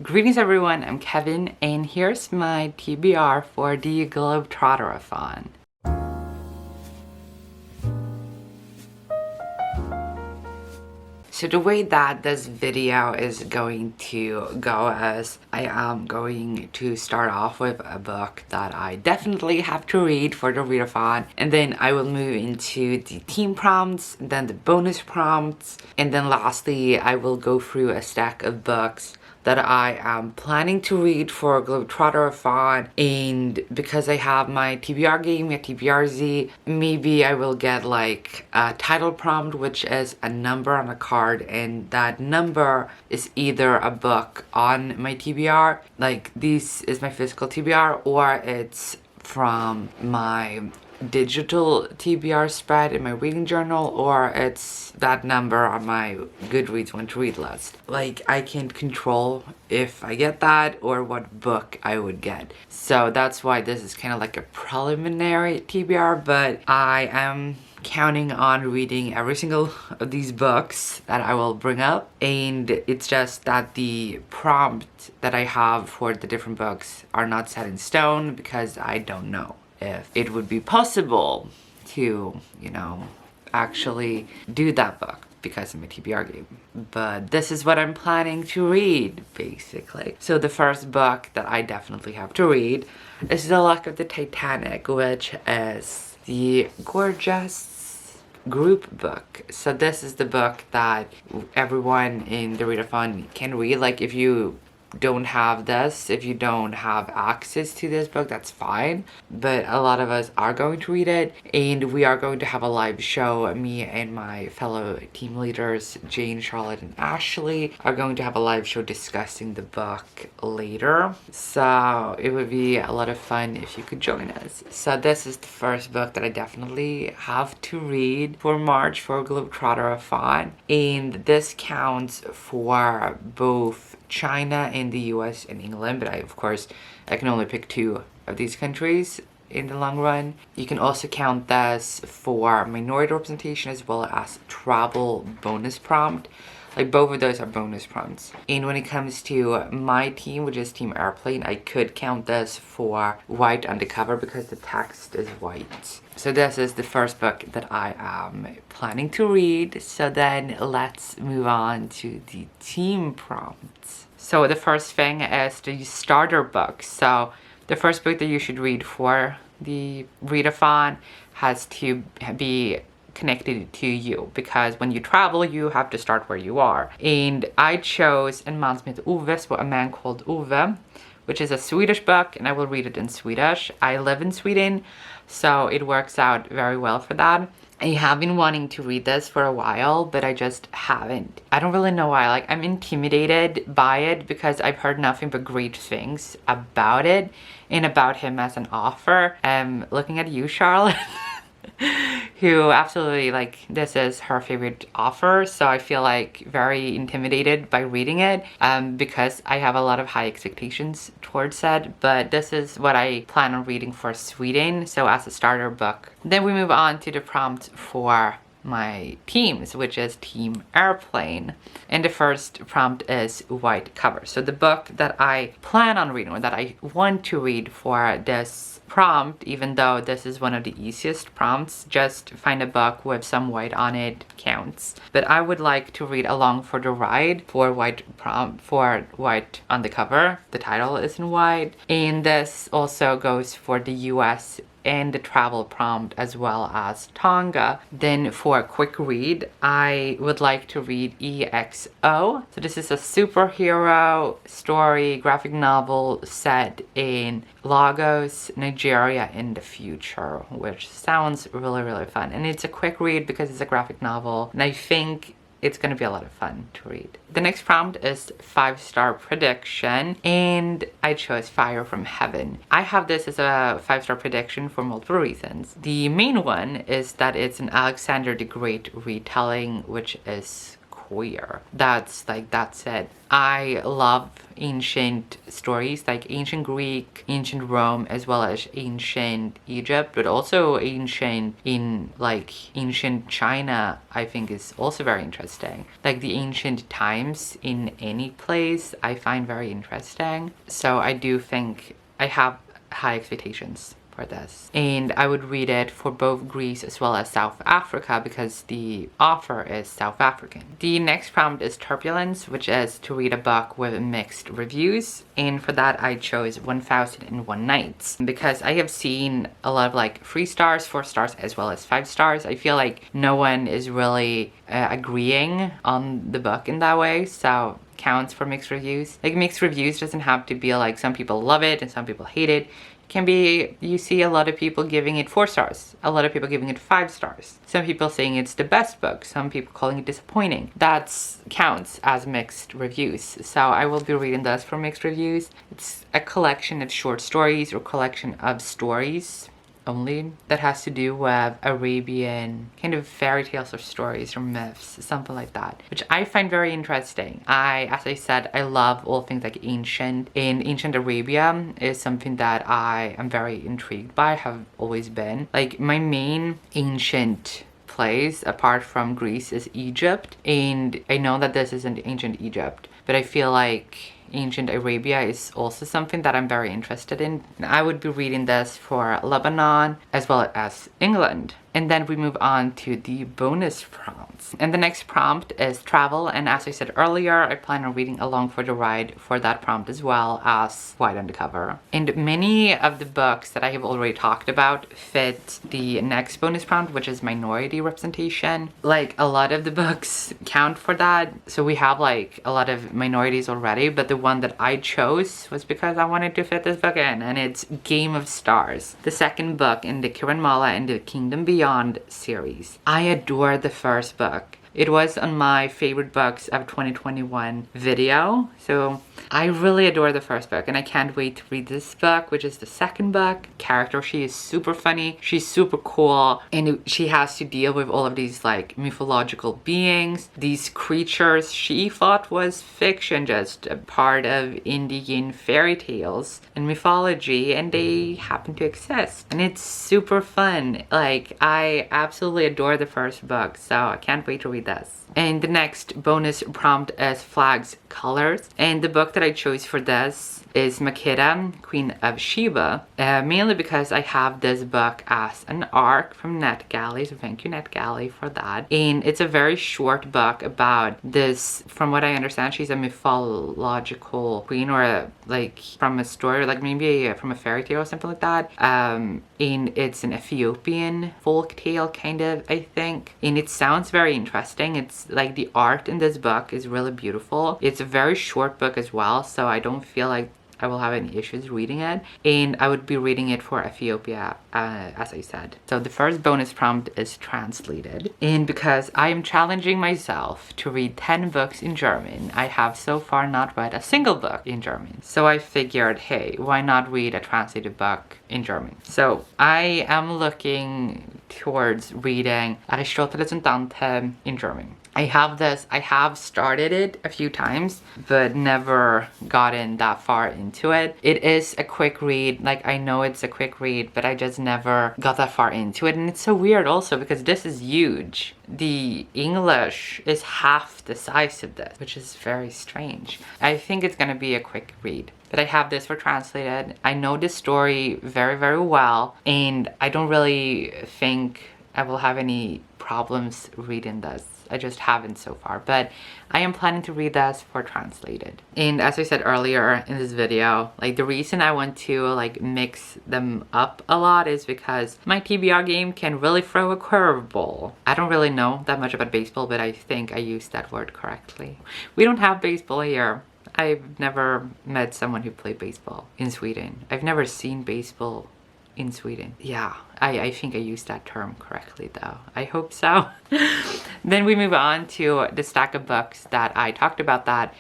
Greetings everyone, I'm Kevin and here's my TBR for the GlobetrotterAthon. So the way that this video is going to go is I am going to start off with a book that I definitely have to read for the readathon, and then I will move into the team prompts, then the bonus prompts, and then lastly I will go through a stack of books that I am planning to read for GlobetrotterAthon. And because I have my TBR game, my TBRZ, maybe I will get like a title prompt, which is a number on a card, and that number is either a book on my TBR, like this is my physical TBR, or it's from my digital TBR spread in my reading journal, or it's that number on my Goodreads want to read list. Like, I can't control if I get that or what book I would get. So that's why this is kind of like a preliminary TBR, but I am counting on reading every single of these books that I will bring up, and it's just that the prompt that I have for the different books are not set in stone because I don't know if it would be possible to, actually do that book because of my TBR game. But this is what I'm planning to read, basically. So the first book that I definitely have to read is The Luck of the Titanic, which is the gorgeous group book. So this is the book that everyone in the readathon can read. Like, if you don't have this, if you don't have access to this book, that's fine, but a lot of us are going to read it, and we are going to have a live show. Me and my fellow team leaders Jane, Charlotte, and Ashley are going to have a live show discussing the book later, so it would be a lot of fun if you could join us. So this is the first book that I definitely have to read for March for GlobetrotterAthon, and this counts for both China and the US and England, but of course I can only pick 2 of these countries in the long run. You can also count this for minority representation as well as travel bonus prompt. Like, both of those are bonus prompts. And when it comes to my team, which is Team Airplane, I could count this for white on the cover because the text is white. So this is the first book that I am planning to read. So then let's move on to the team prompts. So the first thing is the starter book. So the first book that you should read for the readathon has to be connected to you, because when you travel you have to start where you are, and I chose En man som heter Ove, so A Man Called Ove, which is a Swedish book, and I will read it in Swedish. I live in Sweden, so it works out very well for that. I have been wanting to read this for a while, but I just haven't. I don't really know why. Like, I'm intimidated by it because I've heard nothing but great things about it and about him as an author. Looking at you, Charlotte, who absolutely, like, this is her favorite author, so I feel like very intimidated by reading it because I have a lot of high expectations towards it. But this is what I plan on reading for Sweden, so as a starter book. Then we move on to the prompt for my teams, which is Team Airplane, and the first prompt is white cover. So the book that I plan on reading, or that I want to read for this prompt, even though this is one of the easiest prompts, just find a book with some white on it counts, but I would like to read Along for the Ride for white prompt, for white on the cover. The title is in white, and this also goes for the US and the travel prompt as well as Tonga. Then for a quick read, I would like to read EXO. So this is a superhero story graphic novel set in Lagos, Nigeria in the future, which sounds really, really fun. And it's a quick read because it's a graphic novel, and I think it's gonna be a lot of fun to read. The next prompt is 5-star prediction, and I chose Fire from Heaven. I have this as a 5-star prediction for multiple reasons. The main one is that it's an Alexander the Great retelling, which is queer. That's it. I love ancient stories, like ancient Greek, ancient Rome, as well as ancient Egypt, but also ancient China, I think is also very interesting. Like the ancient times in any place I find very interesting. So I do think I have high expectations for this, and I would read it for both Greece as well as South Africa because the author is South African. The next prompt is turbulence, which is to read a book with mixed reviews, and for that I chose 1001 Nights because I have seen a lot of like 3 stars, 4 stars, as well as 5 stars. I feel like no one is really agreeing on the book in that way, so counts for mixed reviews. Like mixed reviews doesn't have to be like some people love it and some people hate it. Can be, you see a lot of people giving it 4 stars, a lot of people giving it 5 stars, some people saying it's the best book, some people calling it disappointing. That counts as mixed reviews, so I will be reading this for mixed reviews. It's a collection of short stories or collection of stories only that has to do with Arabian kind of fairy tales or stories or myths, something like that, which I find very interesting. As I said, I love all things like ancient, and ancient Arabia is something that I am very intrigued by, have always been. Like my main ancient place apart from Greece is Egypt, and I know that this isn't ancient Egypt, but I feel like ancient Arabia is also something that I'm very interested in. I would be reading this for Lebanon as well as England. And then we move on to the bonus prompts. And the next prompt is travel. And as I said earlier, I plan on reading along for the ride for that prompt as well as White Undercover. And many of the books that I have already talked about fit the next bonus prompt, which is minority representation. Like a lot of the books count for that. So we have like a lot of minorities already, but the one that I chose was because I wanted to fit this book in, and it's Game of Stars, the second book in the Kiranmala and the Kingdom Beyond series. I adore the first book. It was on my favorite books of 2021 video. So I really adore the first book and I can't wait to read this book, which is the second book. Character, she is super funny. She's super cool. And she has to deal with all of these like mythological beings, these creatures she thought was fiction, just a part of Indian fairy tales and mythology, and they happen to exist. And it's super fun. Like I absolutely adore the first book, so I can't wait to read this. And the next bonus prompt is Flags Colors, and the book that I chose for this is Makeda, Queen of Sheba, mainly because I have this book as an ARC from NetGalley, so thank you NetGalley for that. And it's a very short book about this, from what I understand, she's a mythological queen, or like from a story, like maybe from a fairy tale or something like that. And it's an Ethiopian folk tale kind of, I think. And it sounds very interesting. It's like the art in this book is really beautiful. It's a very short book as well, so I don't feel like I will have any issues reading it, and I would be reading it for Ethiopia, as I said. So the first bonus prompt is translated, and because I am challenging myself to read 10 books in German, I have so far not read a single book in German. So I figured, hey, why not read a translated book in German? So I am looking towards reading Aristoteles Dante in German. I have started it a few times, but never gotten that far into it. It is a quick read, like I know it's a quick read, but I just never got that far into it. And it's so weird also because this is huge. The English is half the size of this, which is very strange. I think it's gonna be a quick read. But I have this for translated. I know this story very, very well, and I don't really think I will have any problems reading this. I just haven't so far, but I am planning to read this for translated. And as I said earlier in this video, like the reason I want to like mix them up a lot is because my TBR game can really throw a curveball. I don't really know that much about baseball, but I think I used that word correctly. We don't have baseball here. I've never met someone who played baseball in Sweden. I've never seen baseball in Sweden. Yeah, I think I used that term correctly though. I hope so. Then we move on to the stack of books that I talked about that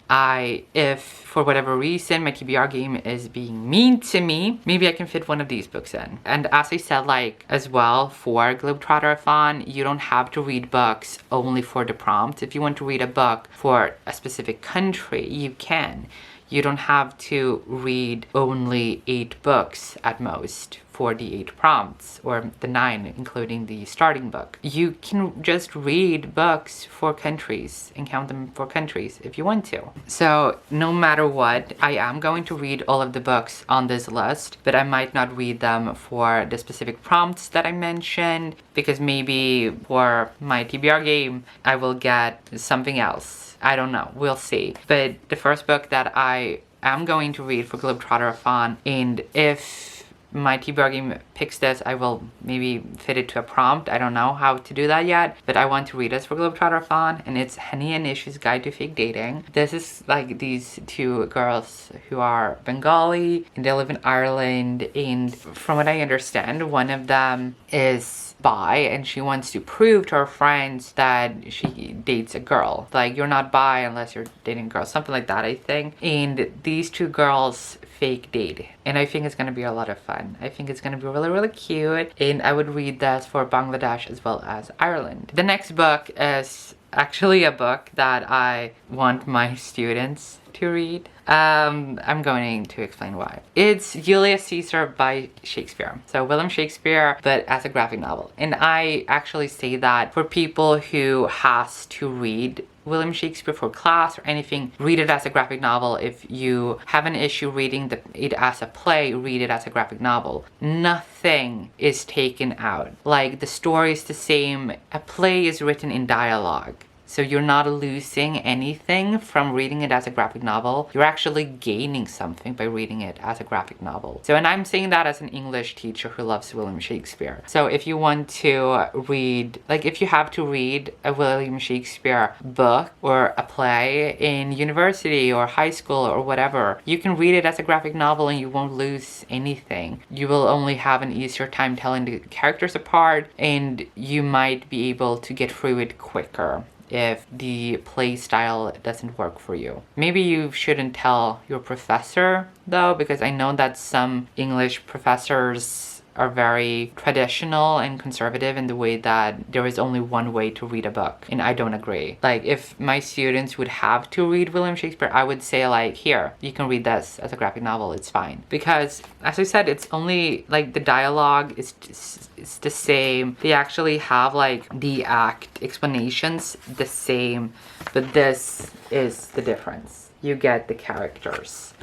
if for whatever reason my TBR game is being mean to me, maybe I can fit one of these books in. And as I said, like as well for GlobetrotterAthon, you don't have to read books only for the prompt. If you want to read a book for a specific country, you can. You don't have to read only 8 books at most for the 8 prompts, or the 9 including the starting book. You can just read books for countries and count them for countries if you want to. So no matter what, I am going to read all of the books on this list, but I might not read them for the specific prompts that I mentioned, because maybe for my TBR game I will get something else. I don't know, we'll see. But the first book that I am going to read for GlobetrotterAthon, and if my TBR game picks this, I will maybe fit it to a prompt. I don't know how to do that yet, but I want to read this for GlobetrotterAthon, and it's Henny and Ishu's Guide to Fake Dating. This is like these 2 girls who are Bengali and they live in Ireland, and from what I understand, one of them is bi and she wants to prove to her friends that she dates a girl. Like, you're not bi unless you're dating a girl, something like that, I think. And these 2 girls fake date, and I think it's gonna be a lot of fun. I think it's gonna be really, really cute, and I would read this for Bangladesh as well as Ireland. The next book is actually a book that I want my students to read. I'm going to explain why. It's Julius Caesar by Shakespeare. So William Shakespeare, but as a graphic novel. And I actually say that for people who has to read William Shakespeare for class or anything, read it as a graphic novel. If you have an issue reading it as a play, read it as a graphic novel. Nothing is taken out. Like, the story is the same. A play is written in dialogue. So you're not losing anything from reading it as a graphic novel. You're actually gaining something by reading it as a graphic novel. So, and I'm saying that as an English teacher who loves William Shakespeare. So if you want to read, like if you have to read a William Shakespeare book or a play in university or high school or whatever, you can read it as a graphic novel and you won't lose anything. You will only have an easier time telling the characters apart, and you might be able to get through it quicker if the play style doesn't work for you. Maybe you shouldn't tell your professor though, because I know that some English professors are very traditional and conservative in the way that there is only one way to read a book, and I don't agree. Like, if my students would have to read William Shakespeare, I would say like, here, you can read this as a graphic novel, it's fine. Because as I said, it's only like the dialogue is it's the same. They actually have like the act explanations the same, but this is the difference. You get the characters.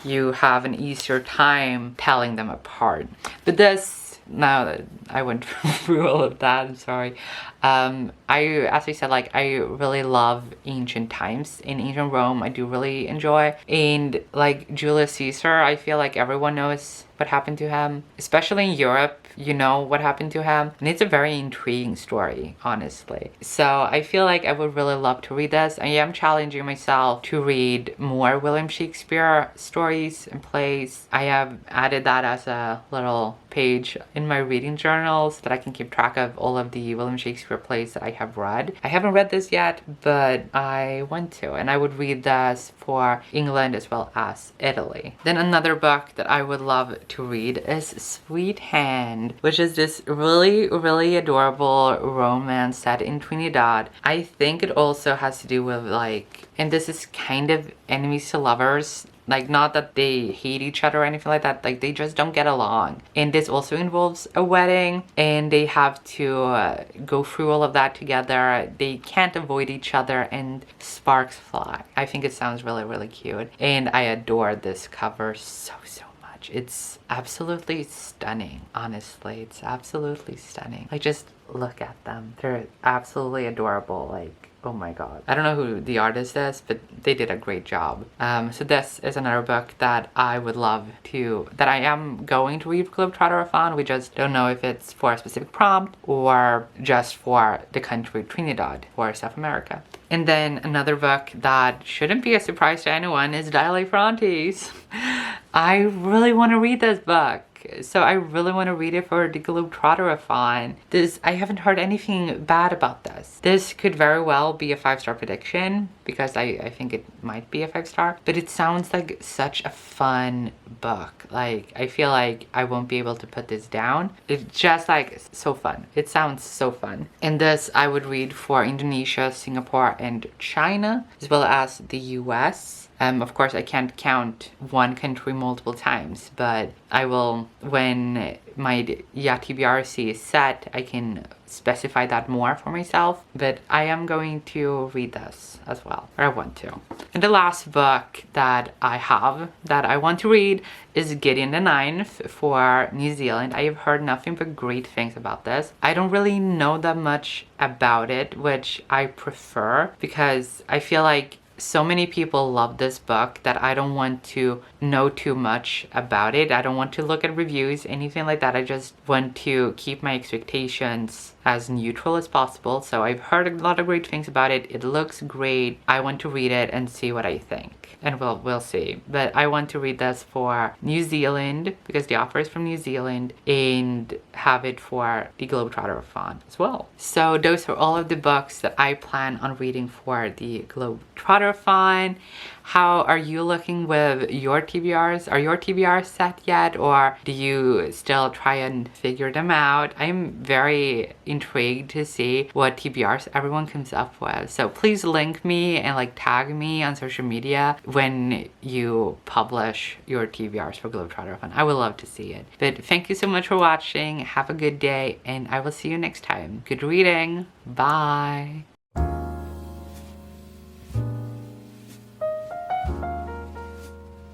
You have an easier time telling them apart. But this, now that I went through all of that, I'm sorry. As I said, like, I really love ancient times. In ancient Rome, I do really enjoy. And like Julius Caesar, I feel like everyone knows what happened to him. Especially in Europe, you know what happened to him. And it's a very intriguing story, honestly. So I feel like I would really love to read this. I am challenging myself to read more William Shakespeare stories and plays. I have added that as a little page in my reading journals so that I can keep track of all of the William Shakespeare plays that I have read. I haven't read this yet, but I want to, and I would read this for England as well as Italy. Then another book that I would love to read is Sweet Hand, which is this really, really adorable romance set in Trinidad. I think it also has to do with like, and this is kind of enemies to lovers. Like, not that they hate each other or anything like that, like they just don't get along. And this also involves a wedding, and they have to go through all of that together. They can't avoid each other, and sparks fly. I think it sounds really, really cute. And I adore this cover so much. It's absolutely stunning, honestly. It's absolutely stunning. Like, just look at them. They're absolutely adorable. Like, oh my god. I don't know who the artist is, but they did a great job. So this is another book that I would love to, that I am going to read for GlobetrotterAthon. We just don't know if it's for a specific prompt or just for the country Trinidad or South America. And then another book that shouldn't be a surprise to anyone is Dilly Fronties. I really want to read this book. so I really want to read it for the GlobetrotterAthon. I haven't heard anything bad about this. This could very well be a 5-star prediction because I think it might be a 5-star, but it sounds like such a fun book. Like, I feel like I won't be able to put this down. It's just like so fun. It sounds so fun. And this I would read for Indonesia, Singapore, and China, as well as the US. Of course, I can't count one country multiple times, but I will, when my TBRC is set, I can specify that more for myself. But I am going to read this as well, or I want to. And the last book that I have that I want to read is Gideon the Ninth for New Zealand. I have heard nothing but great things about this. I don't really know that much about it, which I prefer because I feel like so many people love this book that I don't want to know too much about it. I don't want to look at reviews, anything like that. I just want to keep my expectations as neutral as possible. So I've heard a lot of great things about it. It looks great. I want to read it and see what I think. And we'll see. But I want to read this for New Zealand because the author is from New Zealand, and have it for the GlobetrotterAthon as well. So those are all of the books that I plan on reading for the GlobetrotterAthon. How are you looking with your TBRs? Are your TBRs set yet, or do you still try and figure them out? I'm very intrigued to see what TBRs everyone comes up with. So please link me and like tag me on social media when you publish your TBRs for GlobetrotterAthon. I would love to see it. But thank you so much for watching. Have a good day, and I will see you next time. Good reading. Bye.